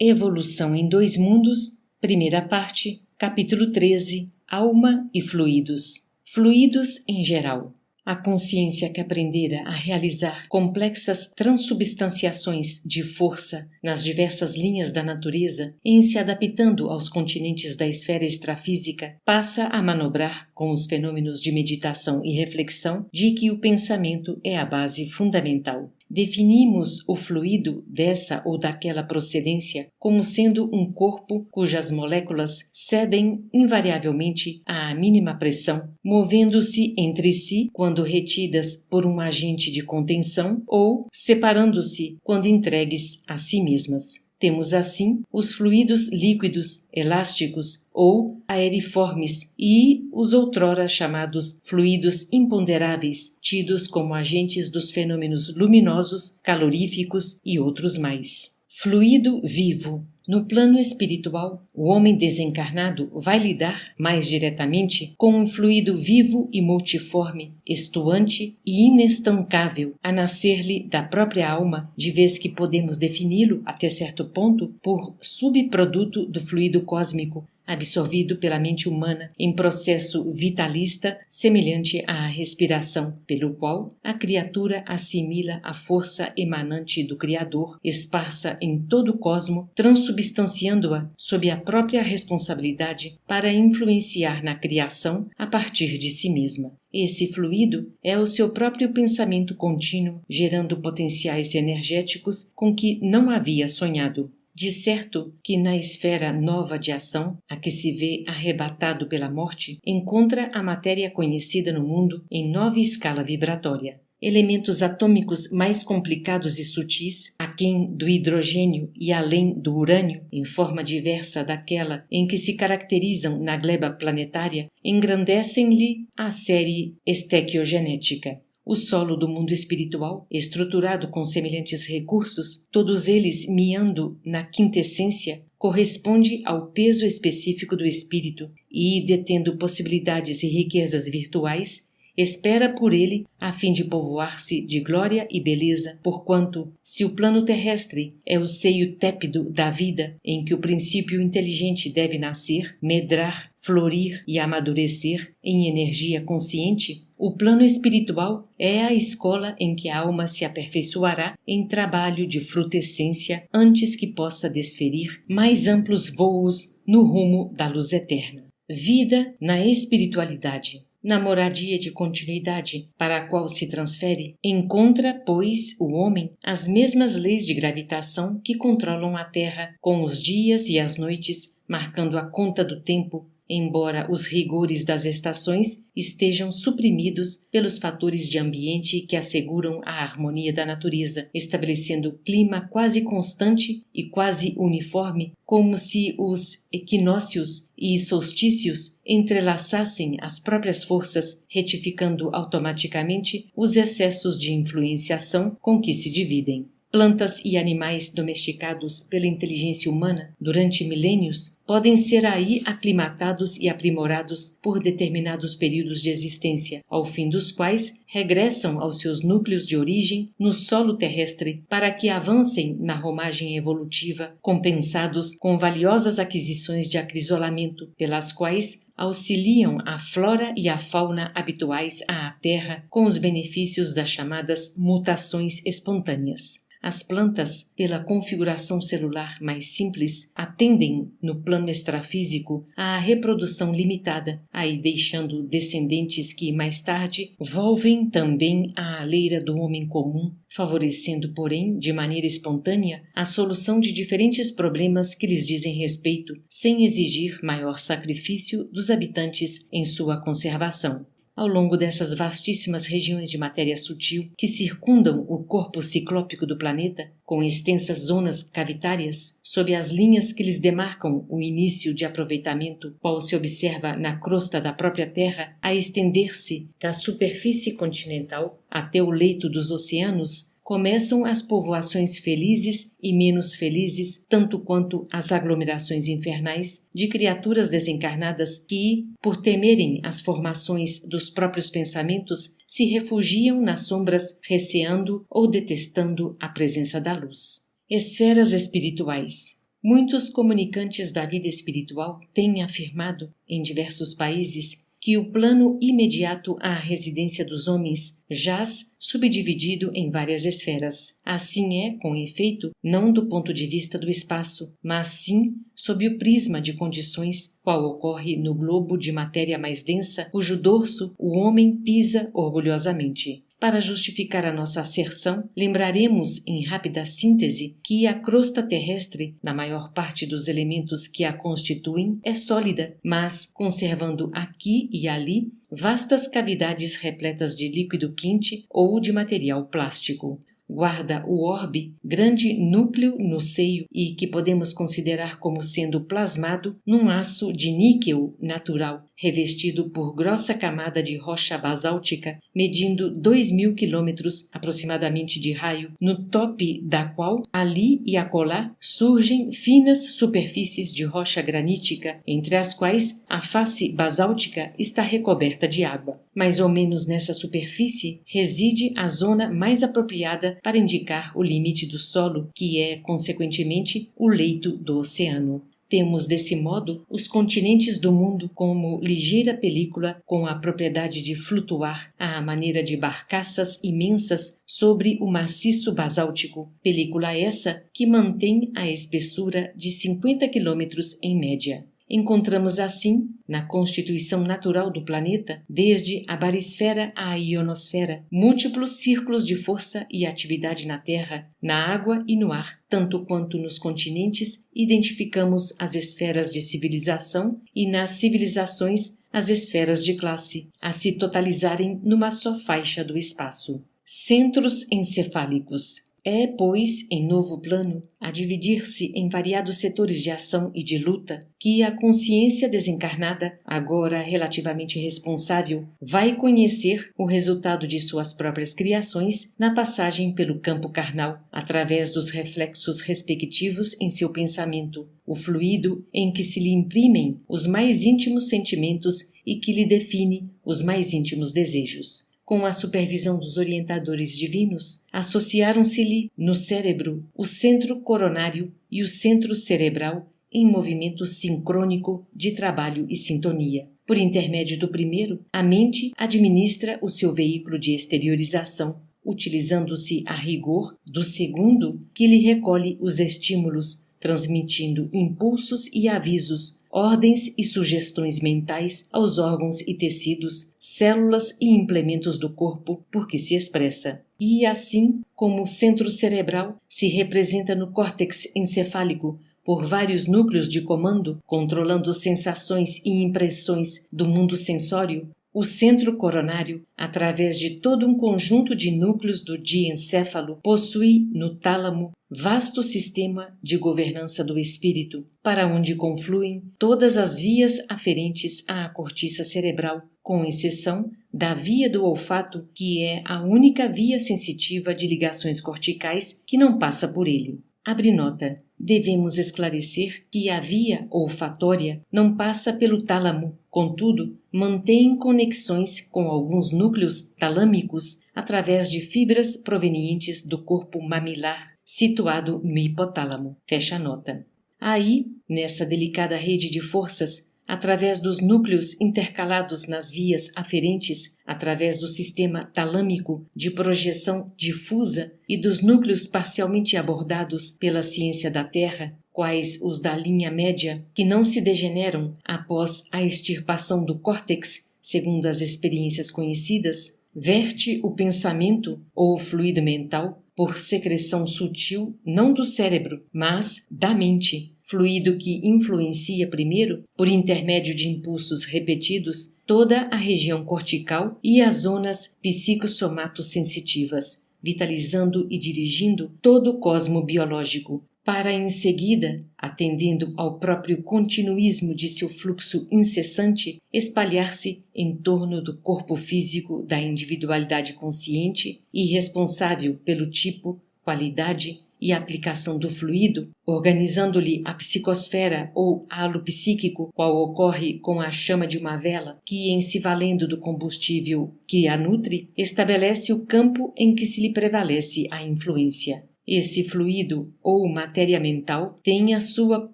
Evolução em Dois Mundos, primeira parte, capítulo 13, Alma e Fluidos. Fluidos em geral. A consciência que aprendera a realizar complexas transubstanciações de força nas diversas linhas da natureza, em se adaptando aos continentes da esfera extrafísica, passa a manobrar com os fenômenos de meditação e reflexão de que o pensamento é a base fundamental. Definimos o fluido dessa ou daquela procedência como sendo um corpo cujas moléculas cedem invariavelmente à mínima pressão, movendo-se entre si quando retidas por um agente de contenção ou separando-se quando entregues a si mesmas. Temos assim os fluidos líquidos, elásticos ou aeriformes e os outrora chamados fluidos imponderáveis, tidos como agentes dos fenômenos luminosos, caloríficos e outros mais. Fluido vivo. No plano espiritual, o homem desencarnado vai lidar, mais diretamente, com um fluido vivo e multiforme, estuante e inestancável, a nascer-lhe da própria alma, de vez que podemos defini-lo, até certo ponto, por subproduto do fluido cósmico, absorvido pela mente humana em processo vitalista semelhante à respiração, pelo qual a criatura assimila a força emanante do Criador, esparsa em todo o cosmo, transubstanciando-a sob a própria responsabilidade para influenciar na criação a partir de si mesma. Esse fluido é o seu próprio pensamento contínuo, gerando potenciais energéticos com que não havia sonhado. De certo que na esfera nova de ação, a que se vê arrebatado pela morte, encontra a matéria conhecida no mundo em nova escala vibratória. Elementos atômicos mais complicados e sutis, aquém do hidrogênio e além do urânio, em forma diversa daquela em que se caracterizam na gleba planetária, engrandecem-lhe a série estequiogenética. O solo do mundo espiritual, estruturado com semelhantes recursos, todos eles miando na quintessência, corresponde ao peso específico do espírito e, detendo possibilidades e riquezas virtuais, espera por ele a fim de povoar-se de glória e beleza, porquanto, se o plano terrestre é o seio tépido da vida em que o princípio inteligente deve nascer, medrar, florir e amadurecer em energia consciente, o plano espiritual é a escola em que a alma se aperfeiçoará em trabalho de frutescência antes que possa desferir mais amplos voos no rumo da luz eterna. Vida na espiritualidade. Na moradia de continuidade para a qual se transfere, encontra, pois, o homem as mesmas leis de gravitação que controlam a Terra, com os dias e as noites, marcando a conta do tempo, embora os rigores das estações estejam suprimidos pelos fatores de ambiente que asseguram a harmonia da natureza, estabelecendo clima quase constante e quase uniforme, como se os equinócios e solstícios entrelaçassem as próprias forças, retificando automaticamente os excessos de influenciação com que se dividem. Plantas e animais domesticados pela inteligência humana durante milênios podem ser aí aclimatados e aprimorados por determinados períodos de existência, ao fim dos quais regressam aos seus núcleos de origem no solo terrestre para que avancem na romagem evolutiva, compensados com valiosas aquisições de acrisolamento, pelas quais auxiliam a flora e a fauna habituais à Terra com os benefícios das chamadas mutações espontâneas. As plantas, pela configuração celular mais simples, atendem, no plano extrafísico, à reprodução limitada, aí deixando descendentes que, mais tarde, volvem também à leira do homem comum, favorecendo, porém, de maneira espontânea, a solução de diferentes problemas que lhes dizem respeito, sem exigir maior sacrifício dos habitantes em sua conservação. Ao longo dessas vastíssimas regiões de matéria sutil que circundam o corpo ciclópico do planeta, com extensas zonas cavitárias, sob as linhas que lhes demarcam o início de aproveitamento, qual se observa na crosta da própria Terra, a estender-se da superfície continental até o leito dos oceanos, começam as povoações felizes e menos felizes, tanto quanto as aglomerações infernais de criaturas desencarnadas que, por temerem as formações dos próprios pensamentos, se refugiam nas sombras, receando ou detestando a presença da luz. Esferas espirituais. Muitos comunicantes da vida espiritual têm afirmado, em diversos países, que o plano imediato à residência dos homens jaz subdividido em várias esferas. Assim é, com efeito, não do ponto de vista do espaço, mas sim sob o prisma de condições, qual ocorre no globo de matéria mais densa, cujo dorso o homem pisa orgulhosamente. Para justificar a nossa asserção, lembraremos, em rápida síntese, que a crosta terrestre, na maior parte dos elementos que a constituem, é sólida, mas conservando aqui e ali vastas cavidades repletas de líquido quente ou de material plástico. Guarda o orbe, grande núcleo no seio e que podemos considerar como sendo plasmado num aço de níquel natural, revestido por grossa camada de rocha basáltica, medindo 2.000 quilômetros aproximadamente de raio, no tope da qual, ali e acolá, surgem finas superfícies de rocha granítica, entre as quais a face basáltica está recoberta de água. Mais ou menos nessa superfície reside a zona mais apropriada para indicar o limite do solo, que é, consequentemente, o leito do oceano. Temos, desse modo, os continentes do mundo como ligeira película com a propriedade de flutuar à maneira de barcaças imensas sobre o maciço basáltico, película essa que mantém a espessura de 50 quilômetros em média. Encontramos assim, na constituição natural do planeta, desde a barisfera à ionosfera, múltiplos círculos de força e atividade na Terra, na água e no ar, tanto quanto nos continentes identificamos as esferas de civilização e nas civilizações as esferas de classe, a se totalizarem numa só faixa do espaço. Centros encefálicos. É, pois, em novo plano, a dividir-se em variados setores de ação e de luta, que a consciência desencarnada, agora relativamente responsável, vai conhecer o resultado de suas próprias criações na passagem pelo campo carnal, através dos reflexos respectivos em seu pensamento, o fluido em que se lhe imprimem os mais íntimos sentimentos e que lhe define os mais íntimos desejos. Com a supervisão dos orientadores divinos, associaram-se-lhe no cérebro o centro coronário e o centro cerebral em movimento sincrônico de trabalho e sintonia. Por intermédio do primeiro, a mente administra o seu veículo de exteriorização, utilizando-se a rigor do segundo, que lhe recolhe os estímulos, transmitindo impulsos e avisos, ordens e sugestões mentais aos órgãos e tecidos, células e implementos do corpo por que se expressa. E assim como o centro cerebral se representa no córtex encefálico por vários núcleos de comando, controlando sensações e impressões do mundo sensório, o centro coronário, através de todo um conjunto de núcleos do diencéfalo, possui no tálamo vasto sistema de governança do espírito, para onde confluem todas as vias aferentes à cortiça cerebral, com exceção da via do olfato, que é a única via sensitiva de ligações corticais que não passa por ele. Abre nota. Devemos esclarecer que a via olfatória não passa pelo tálamo, contudo, mantém conexões com alguns núcleos talâmicos através de fibras provenientes do corpo mamilar, situado no hipotálamo. Fecha a nota. Aí, nessa delicada rede de forças, através dos núcleos intercalados nas vias aferentes, através do sistema talâmico de projeção difusa e dos núcleos parcialmente abordados pela ciência da Terra, quais os da linha média, que não se degeneram após a extirpação do córtex, segundo as experiências conhecidas, verte o pensamento ou o fluido mental por secreção sutil não do cérebro, mas da mente, fluido que influencia primeiro, por intermédio de impulsos repetidos, toda a região cortical e as zonas psicossomato-sensitivas, vitalizando e dirigindo todo o cosmo biológico, para em seguida, atendendo ao próprio continuismo de seu fluxo incessante, espalhar-se em torno do corpo físico da individualidade consciente e responsável pelo tipo, qualidade e aplicação do fluido, organizando-lhe a psicosfera ou halo psíquico, qual ocorre com a chama de uma vela, que, em se valendo do combustível que a nutre, estabelece o campo em que se lhe prevalece a influência. Esse fluido ou matéria mental tem a sua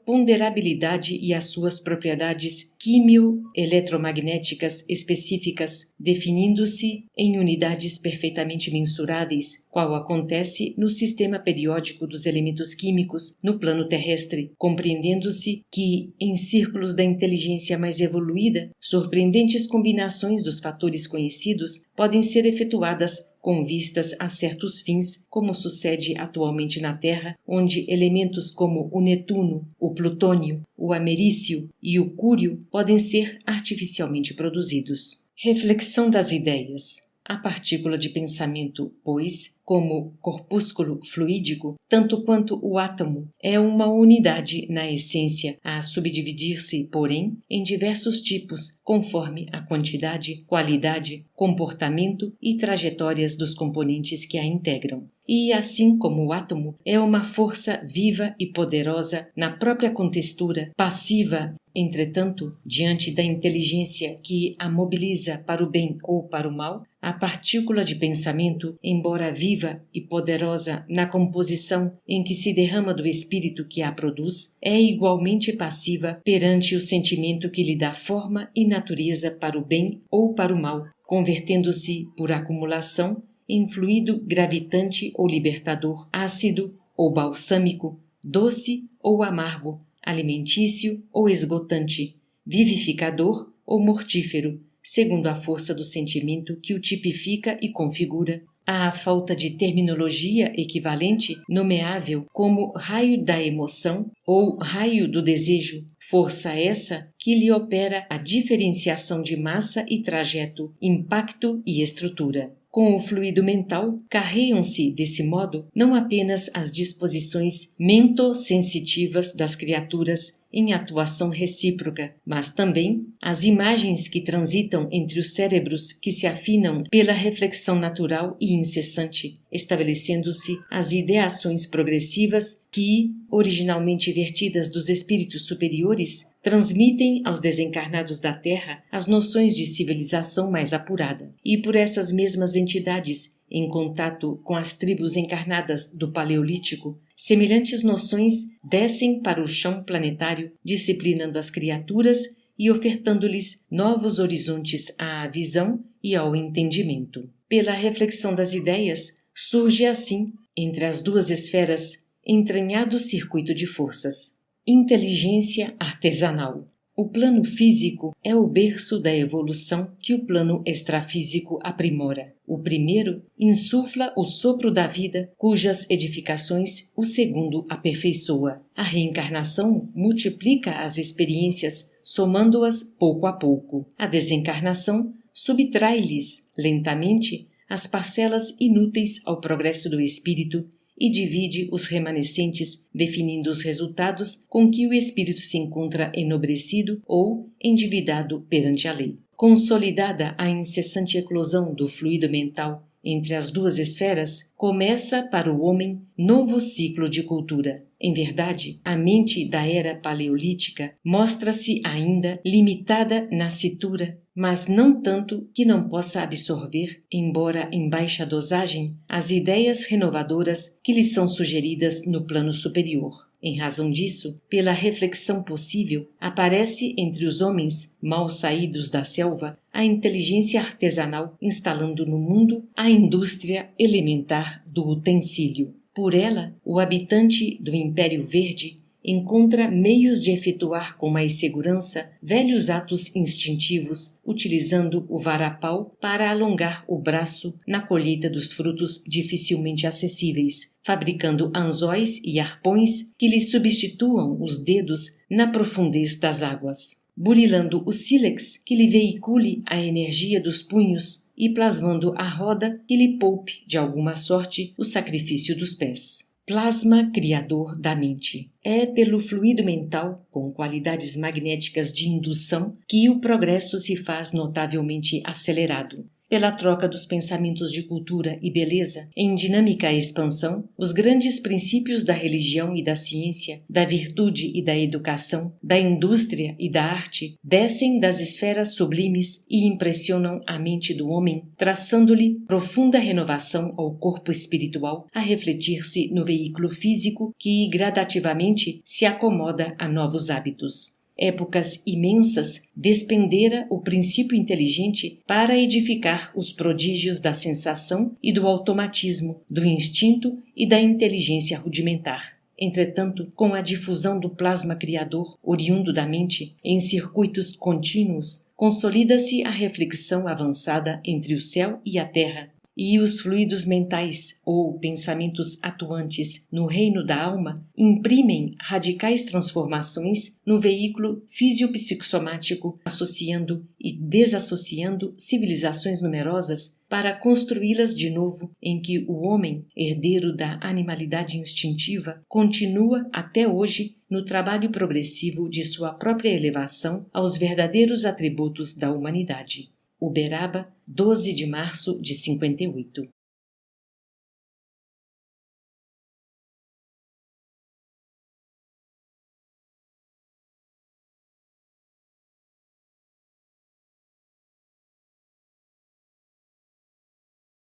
ponderabilidade e as suas propriedades químio-eletromagnéticas específicas, definindo-se em unidades perfeitamente mensuráveis, qual acontece no sistema periódico dos elementos químicos no plano terrestre, compreendendo-se que, em círculos da inteligência mais evoluída, surpreendentes combinações dos fatores conhecidos podem ser efetuadas com vistas a certos fins, como sucede atualmente na Terra, onde elementos como o Netuno, o Plutônio, o Americio e o Cúrio podem ser artificialmente produzidos. Reflexão das ideias. A partícula de pensamento, pois, como corpúsculo fluídico, tanto quanto o átomo, é uma unidade na essência, a subdividir-se, porém, em diversos tipos, conforme a quantidade, qualidade, comportamento e trajetórias dos componentes que a integram. E, assim como o átomo é uma força viva e poderosa na própria contextura, passiva, entretanto, diante da inteligência que a mobiliza para o bem ou para o mal, a partícula de pensamento, embora viva e poderosa na composição em que se derrama do espírito que a produz, é igualmente passiva perante o sentimento que lhe dá forma e natureza para o bem ou para o mal, convertendo-se, por acumulação, em fluido gravitante ou libertador, ácido ou balsâmico, doce ou amargo, alimentício ou esgotante, vivificador ou mortífero, segundo a força do sentimento que o tipifica e configura. À falta de terminologia equivalente, nomeável como raio da emoção ou raio do desejo, força essa que lhe opera a diferenciação de massa e trajeto, impacto e estrutura. Com o fluido mental, carreiam-se, desse modo, não apenas as disposições mentosensitivas das criaturas em atuação recíproca, mas também as imagens que transitam entre os cérebros que se afinam pela reflexão natural e incessante, estabelecendo-se as ideações progressivas que, originalmente vertidas dos espíritos superiores, transmitem aos desencarnados da Terra as noções de civilização mais apurada. E por essas mesmas entidades, em contato com as tribos encarnadas do Paleolítico, semelhantes noções descem para o chão planetário, disciplinando as criaturas e ofertando-lhes novos horizontes à visão e ao entendimento. Pela reflexão das ideias, surge assim, entre as duas esferas, entranhado circuito de forças. Inteligência artesanal. O plano físico é o berço da evolução que o plano extrafísico aprimora. O primeiro insufla o sopro da vida, cujas edificações o segundo aperfeiçoa. A reencarnação multiplica as experiências, somando-as pouco a pouco. A desencarnação subtrai-lhes, lentamente, as parcelas inúteis ao progresso do espírito e divide os remanescentes, definindo os resultados com que o espírito se encontra enobrecido ou endividado perante a lei. Consolidada a incessante eclosão do fluido mental entre as duas esferas, começa para o homem novo ciclo de cultura. Em verdade, a mente da era paleolítica mostra-se ainda limitada na citura, mas não tanto que não possa absorver, embora em baixa dosagem, as ideias renovadoras que lhe são sugeridas no plano superior. Em razão disso, pela reflexão possível, aparece entre os homens mal saídos da selva a inteligência artesanal instalando no mundo a indústria elementar do utensílio. Por ela, o habitante do Império Verde encontra meios de efetuar com mais segurança velhos atos instintivos, utilizando o varapau para alongar o braço na colheita dos frutos dificilmente acessíveis, fabricando anzóis e arpões que lhe substituam os dedos na profundez das águas, burilando o sílex que lhe veicule a energia dos punhos e plasmando a roda que lhe poupe, de alguma sorte, o sacrifício dos pés. Plasma criador da mente. É pelo fluido mental, com qualidades magnéticas de indução, que o progresso se faz notavelmente acelerado. pela troca dos pensamentos de cultura e beleza em dinâmica expansão, os grandes princípios da religião e da ciência, da virtude e da educação, da indústria e da arte, descem das esferas sublimes e impressionam a mente do homem, traçando-lhe profunda renovação ao corpo espiritual, a refletir-se no veículo físico que gradativamente se acomoda a novos hábitos. Épocas imensas despendera o princípio inteligente para edificar os prodígios da sensação e do automatismo, do instinto e da inteligência rudimentar. Entretanto, com a difusão do plasma criador, oriundo da mente, em circuitos contínuos, consolida-se a reflexão avançada entre o céu e a terra, e os fluidos mentais, ou pensamentos atuantes no reino da alma, imprimem radicais transformações no veículo fisiopsicossomático, associando e desassociando civilizações numerosas para construí-las de novo, em que o homem, herdeiro da animalidade instintiva, continua até hoje no trabalho progressivo de sua própria elevação aos verdadeiros atributos da humanidade. Uberaba, 12 de março de 58.